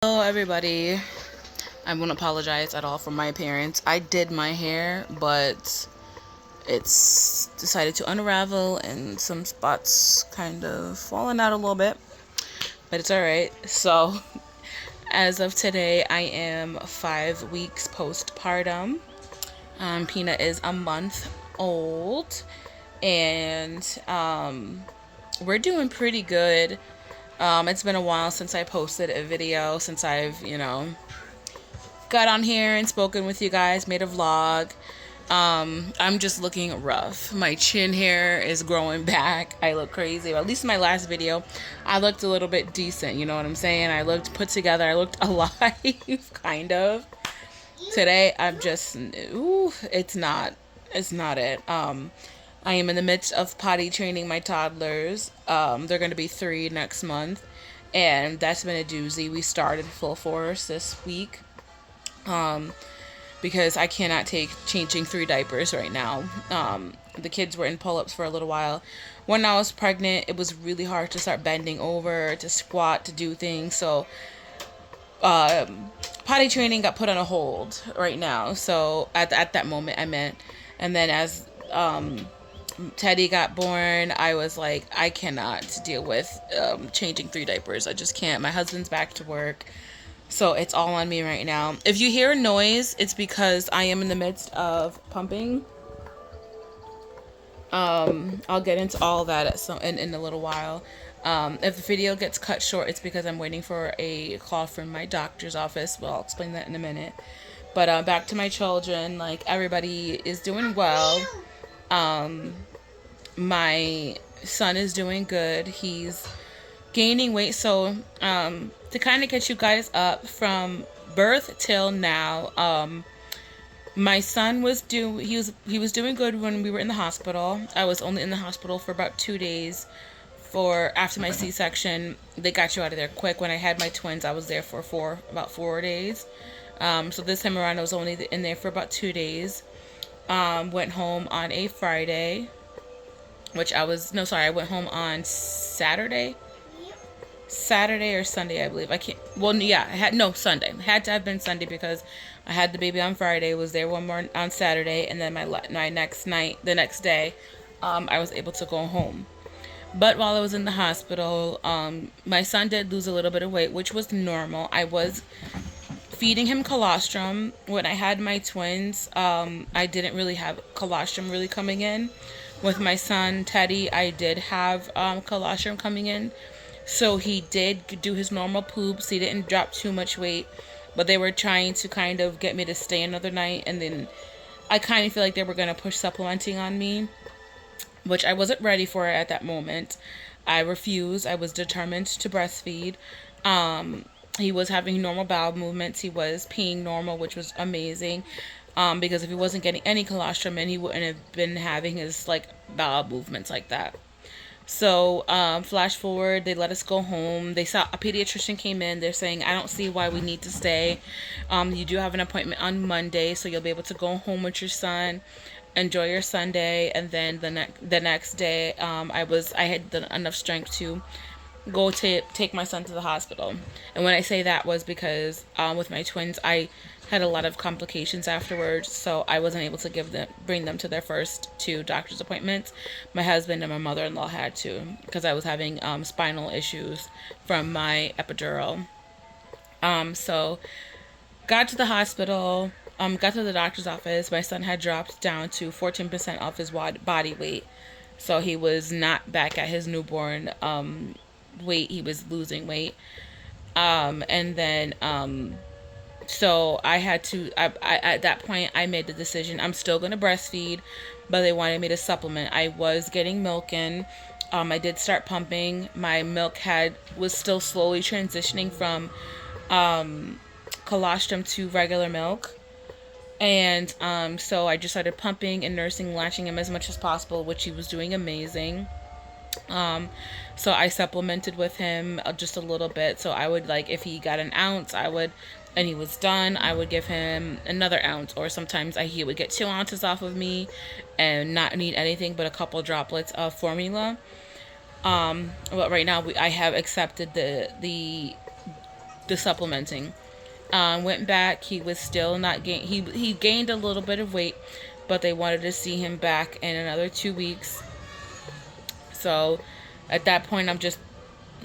Hello everybody. I won't apologize at all for my appearance. I did my hair, but it's decided to unravel and some spots kind of falling out a little bit, but it's alright. So as of today, I am 5 weeks postpartum. Peanut is a month old, and we're doing pretty good. It's been a while since I posted a video, since I've, got on here and spoken with you guys, made a vlog. I'm just looking rough. My chin hair is growing back. I look crazy. At least in my last video, I looked a little bit decent. You know what I'm saying? I looked put together. I looked alive, kind of. Today, I'm just, ooh, it's not it. I am in the midst of potty training my toddlers. They're going to be 3 next month, and that's been a doozy. We started full force this week. Because I cannot take changing 3 diapers right now. The kids were in pull-ups for a little while. When I was pregnant, it was really hard to start bending over, to squat, to do things. So potty training got put on a hold right now. So at that moment, I meant. And then as Teddy got born, I was like, I cannot deal with changing 3 diapers. I just can't. My husband's back to work. So it's all on me right now. If you hear a noise, it's because I am in the midst of pumping. I'll get into all that in a little while. If the video gets cut short, it's because I'm waiting for a call from my doctor's office. Well, I'll explain that in a minute. But back to my children. Like, everybody is doing well. My son is doing good. He's gaining weight. So to kind of get you guys up from birth till now, my son was he was doing good when we were in the hospital. I was only in the hospital for about 2 days. For after my C-section, they got you out of there quick. When I had my twins, I was there for about 4 days. So this time around, I was only in there for about 2 days. Went home on a Friday, I went home on Saturday or Sunday, I believe. Sunday. It had to have been Sunday because I had the baby on Friday, was there one more on Saturday, and then my next day, I was able to go home. But while I was in the hospital, my son did lose a little bit of weight, which was normal. I was feeding him colostrum. When I had my twins, I didn't really have colostrum really coming in. With my son, Teddy, I did have colostrum coming in. So he did do his normal poops. He didn't drop too much weight. But they were trying to kind of get me to stay another night. And then I kind of feel like they were going to push supplementing on me, which I wasn't ready for at that moment. I refused. I was determined to breastfeed. He was having normal bowel movements. He was peeing normal, which was amazing. Because if he wasn't getting any colostrum in, he wouldn't have been having his bowel movements like that. So flash forward, they let us go home. They saw a pediatrician came in. They're saying, I don't see why we need to stay. You do have an appointment on Monday, so you'll be able to go home with your son, enjoy your Sunday, and then the next day, I had enough strength to go to take my son to the hospital. And when I say that was because with my twins, I had a lot of complications afterwards, so I wasn't able to bring them to their first 2 doctor's appointments. My husband and my mother-in-law had to, because I was having spinal issues from my epidural. So got to the hospital, got to the doctor's office. My son had dropped down to 14% of his body weight, so he was not back at his newborn weight. He was losing weight. And then so I had to, at that point, I made the decision. I'm still going to breastfeed, but they wanted me to supplement. I was getting milk in. I did start pumping. My milk was still slowly transitioning from colostrum to regular milk. And so I just started pumping and nursing, latching him as much as possible, which he was doing amazing. So I supplemented with him just a little bit. So I would, if he got an ounce, and he was done, I would give him another ounce. Or sometimes he would get 2 ounces off of me and not need anything but a couple droplets of formula. But right now I have accepted the the supplementing. Went back. He was still not gain. He gained a little bit of weight, but they wanted to see him back in another 2 weeks. So at that point, I'm just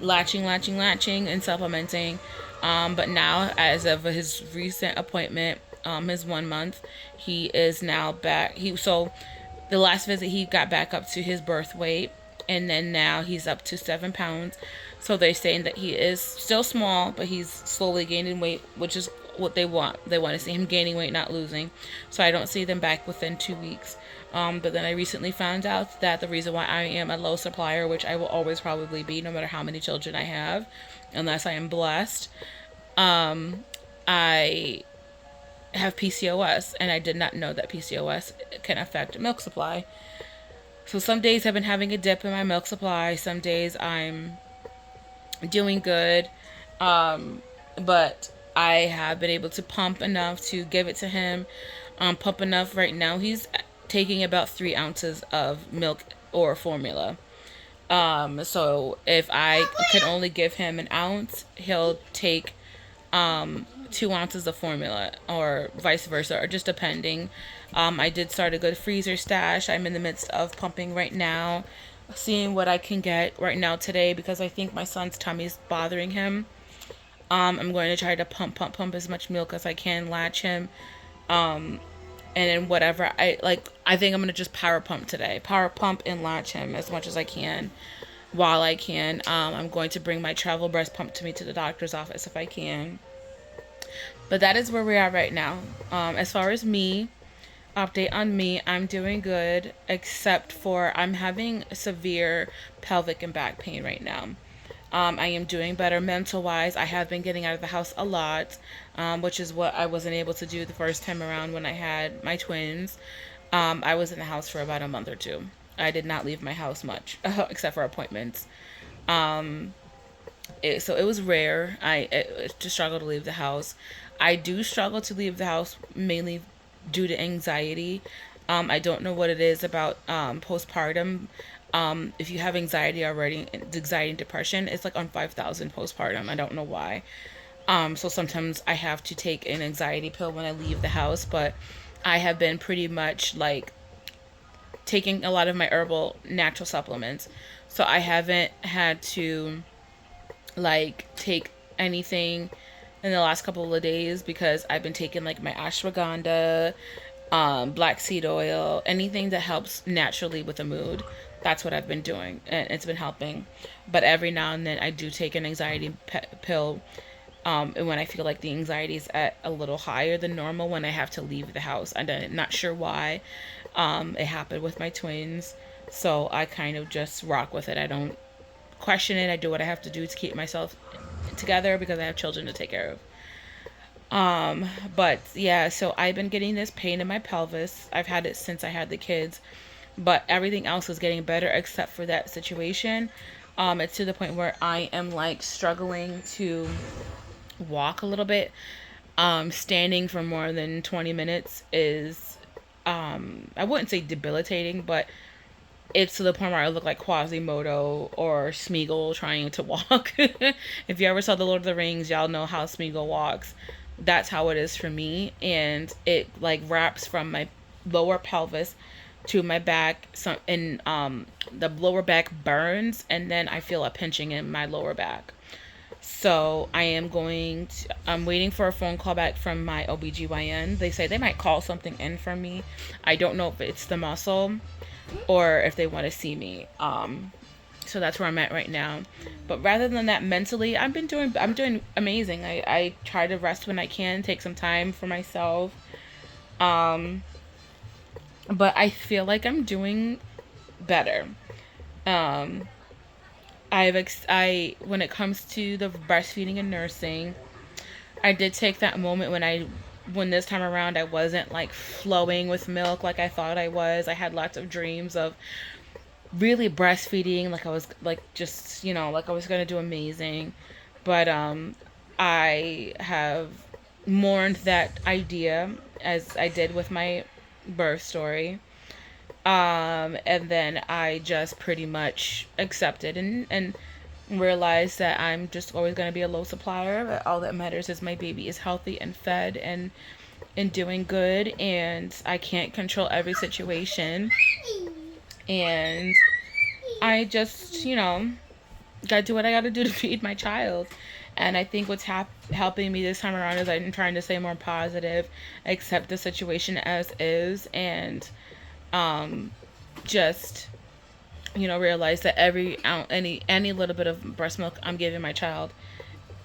latching, and supplementing. But now, as of his recent appointment, his 1 month, he is now back. So the last visit he got back up to his birth weight, and then now he's up to 7 pounds. So they're saying that he is still small, but he's slowly gaining weight, which is what they want. They want to see him gaining weight, not losing. So I don't see them back within 2 weeks. But then I recently found out that the reason why I am a low supplier, which I will always probably be, no matter how many children I have, unless I am blessed, I have PCOS, and I did not know that PCOS can affect milk supply. So some days I've been having a dip in my milk supply. Some days I'm doing good. But I have been able to pump enough to give it to him. Pump enough right now. He's taking about 3 ounces of milk or formula. So if I can only give him an ounce, he'll take 2 ounces of formula, or vice versa, or just depending. I did start a good freezer stash. I'm in the midst of pumping right now, seeing what I can get right now today, because I think my son's tummy is bothering him. I'm going to try to pump as much milk as I can, latch him, and then whatever I think I'm going to just power pump today. Power pump and latch him as much as I can while I can. I'm going to bring my travel breast pump to me to the doctor's office if I can. But that is where we are right now. As far as me, update on me, I'm doing good, except for I'm having severe pelvic and back pain right now. I am doing better mental-wise. I have been getting out of the house a lot, which is what I wasn't able to do the first time around when I had my twins. I was in the house for about a month or two. I did not leave my house much, except for appointments. So it was rare. I just struggle to leave the house. I do struggle to leave the house mainly due to anxiety. I don't know what it is about postpartum. If you have anxiety already, anxiety and depression, it's like on 5,000 postpartum. I don't know why. So sometimes I have to take an anxiety pill when I leave the house, but I have been pretty much like taking a lot of my herbal natural supplements. So I haven't had to like take anything in the last couple of days, because I've been taking like my ashwagandha, black seed oil, anything that helps naturally with the mood. That's what I've been doing, and it's been helping. But every now and then I do take an anxiety pill, and when I feel like the anxiety is at a little higher than normal, when I have to leave the house. I'm not sure why. It happened with my twins, so I kind of just rock with it. I don't question it. I do what I have to do to keep myself together, because I have children to take care of. But yeah, so I've been getting this pain in my pelvis. I've had it since I had the kids, but everything else is getting better except for that situation. It's to the point where I am like struggling to walk a little bit. Standing for more than 20 minutes is, I wouldn't say debilitating, but it's to the point where I look like Quasimodo or Smeagol trying to walk. If you ever saw The Lord of the Rings, y'all know how Smeagol walks. That's how it is for me. And it like wraps from my lower pelvis to my back. And the lower back burns, and then I feel a pinching in my lower back. So I'm waiting for a phone call back from my OBGYN. They say they might call something in for me. I don't know if it's the muscle or if they want to see me. So that's where I'm at right now. But rather than that, mentally, I'm doing amazing. I try to rest when I can, take some time for myself. But I feel like I'm doing better. When it comes to the breastfeeding and nursing, I did take that moment when this time around I wasn't like flowing with milk like I thought I was. I had lots of dreams of really breastfeeding, like I was like just, like I was gonna do amazing. But I have mourned that idea, as I did with my birth story. And then I just pretty much accepted and realize that I'm just always going to be a low supplier, but all that matters is my baby is healthy and fed and doing good, and I can't control every situation. And I just, gotta do what I gotta do to feed my child. And I think what's helping me this time around is I'm trying to stay more positive, accept the situation as is, and um, just realize that any little bit of breast milk I'm giving my child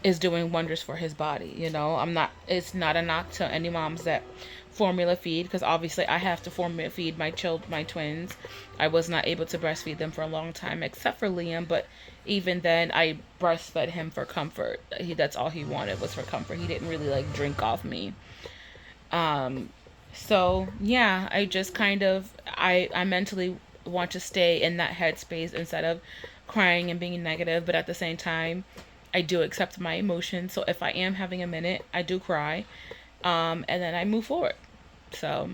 is doing wonders for his body. I'm not. It's not a knock to any moms that formula feed, because obviously I have to formula feed my twins. I was not able to breastfeed them for a long time, except for Liam. But even then, I breastfed him for comfort. That's all he wanted, was for comfort. He didn't really like drink off me. Um, so yeah, I just kind of I mentally want to stay in that headspace instead of crying and being negative, but at the same time, I do accept my emotions. So if I am having a minute, I do cry, and then I move forward. So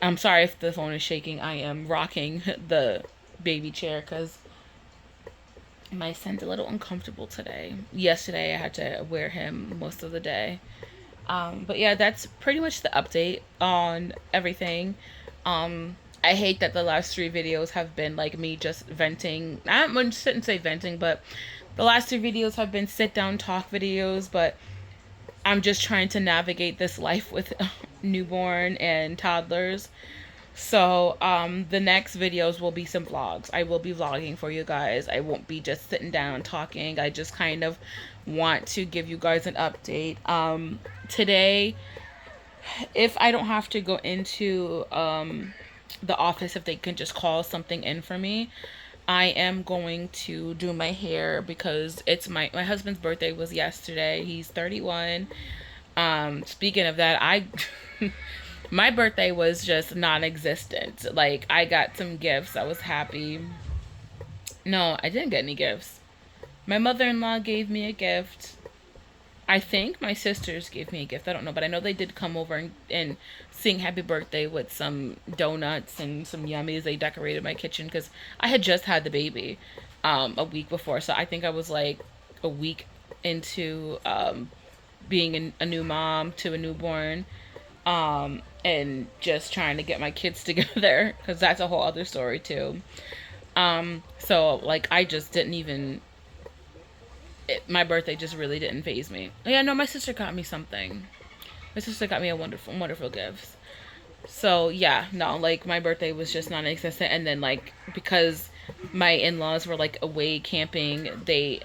I'm sorry if the phone is shaking. I am rocking the baby chair because my son's a little uncomfortable today. Yesterday, I had to wear him most of the day. But yeah, that's pretty much the update on everything. I hate that the last three videos have been like me just venting. I shouldn't say venting, but the last two videos have been sit down talk videos. But I'm just trying to navigate this life with newborn and toddlers. So, the next videos will be some vlogs. I will be vlogging for you guys. I won't be just sitting down talking. I just kind of want to give you guys an update. Today, if I don't have to go into the office, if they can just call something in for me, I am going to do my hair because it's my husband's birthday was yesterday. He's 31. Speaking of that, my birthday was just non-existent. Like, I got some gifts. I was happy. No, I didn't get any gifts. My mother-in-law gave me a gift. I think my sisters gave me a gift. I don't know, but I know they did come over and sing happy birthday with some donuts and some yummies. They decorated my kitchen because I had just had the baby a week before. So I think I was like a week into being a new mom to a newborn, and just trying to get my kids together because that's a whole other story too. So like I just didn't even my birthday just really didn't faze me. Yeah, no, my sister got me something. My sister got me a wonderful gift. So yeah, no, like my birthday was just non-existent. And then like because my in-laws were like away camping, they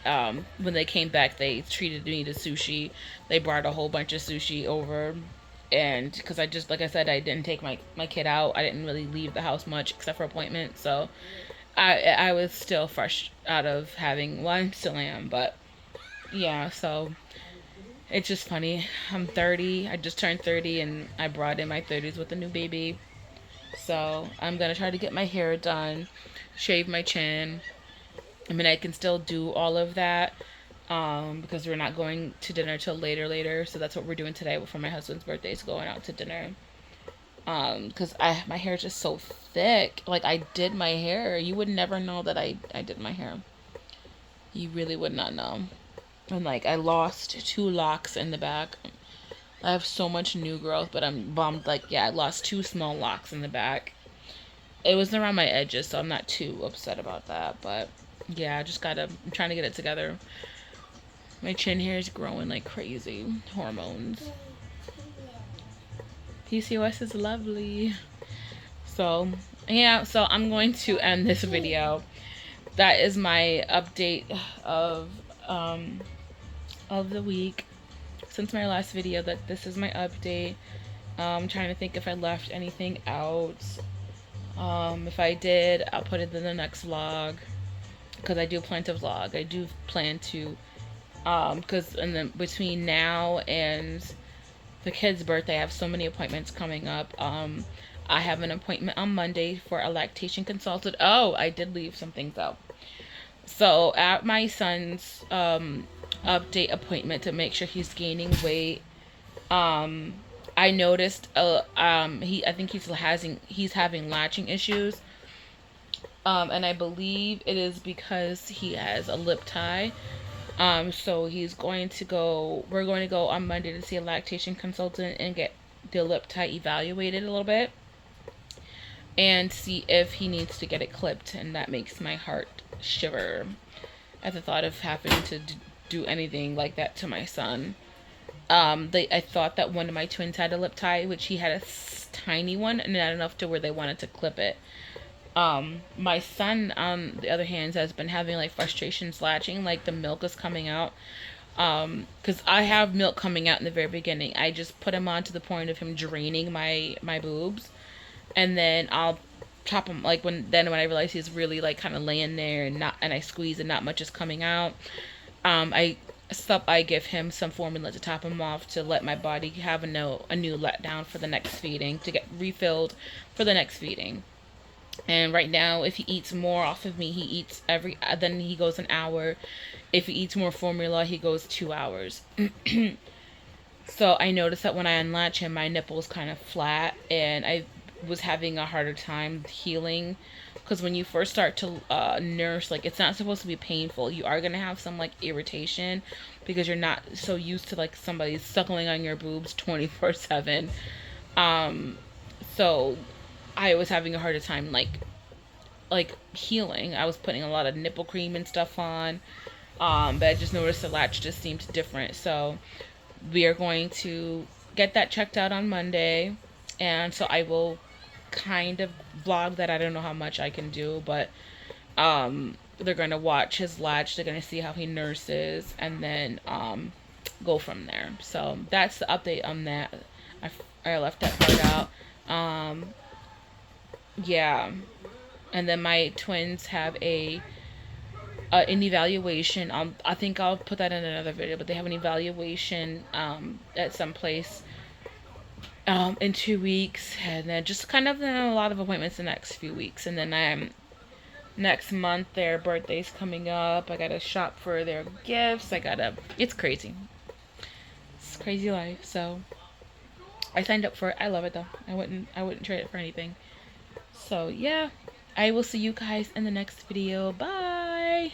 when they came back, they treated me to sushi. They brought a whole bunch of sushi over, and because I just, like I said, I didn't take my kid out. I didn't really leave the house much except for appointments. So I was still fresh out of having, well, I still am, but yeah. So it's just funny. I'm 30. I just turned 30, and I brought in my 30s with a new baby. So I'm gonna try to get my hair done, shave my chin. I mean, I can still do all of that, because we're not going to dinner till later. So that's what we're doing today for my husband's birthday, is going out to dinner. Because my hair is just so thick. Like, I did my hair. You would never know that I did my hair. You really would not know. And like, I lost 2 locks in the back. I have so much new growth, but I'm bummed. Like, yeah, I lost 2 small locks in the back. It was around my edges, so I'm not too upset about that. But yeah, I'm trying to get it together. My chin hair is growing like crazy. Hormones. PCOS is lovely. So yeah, so I'm going to end this video. That is my update of the week since my last video. That this is my update. I'm trying to think if I left anything out. If I did, I'll put it in the next vlog, because I do plan to vlog. I do plan to, because between now and the kid's birthday, I have so many appointments coming up. I have an appointment on Monday for a lactation consultant. Oh, I did leave some things out. So at my son's update appointment to make sure he's gaining weight, I noticed I think he's having latching issues. And I believe it is because he has a lip tie. So he's going to go, we're going to go on Monday to see a lactation consultant and get the lip tie evaluated a little bit and see if he needs to get it clipped. And that makes my heart shiver at the thought of having to do anything like that to my son. I thought that one of my twins had a lip tie, which he had a tiny one, and not enough to where they wanted to clip it. My son, on the other hand, has been having like frustrations latching, like the milk is coming out. Because I have milk coming out in the very beginning. I just put him on to the point of him draining my boobs, and then I'll chop him like when I realize he's really like kind of laying there and I squeeze and not much is coming out. I give him some formula to top him off to let my body have a new letdown for the next feeding, to get refilled for the next feeding. And right now, if he eats more off of me, he eats then he goes an hour. If he eats more formula, he goes 2 hours. So I noticed that when I unlatch him, my nipple's kind of flat, and I was having a harder time healing. Because when you first start to nurse, like, it's not supposed to be painful. You are going to have some, like, irritation because you're not so used to, like, somebody suckling on your boobs 24/7. So I was having a harder time, like healing. I was putting a lot of nipple cream and stuff on. But I just noticed the latch just seemed different. So we are going to get that checked out on Monday. And so I will kind of vlog that. I don't know how much I can do, but they're going to watch his latch. They're going to see how he nurses, and then go from there. So that's the update on that. I left that part out. Yeah. And then my twins have an evaluation. I think I'll put that in another video, but they have an evaluation at some place in 2 weeks, and then just kind of a lot of appointments the next few weeks. And then next month their birthday's coming up. I gotta shop for their gifts. It's crazy. It's crazy life. So I signed up for it. I love it though. I wouldn't trade it for anything. So yeah, I will see you guys in the next video. Bye.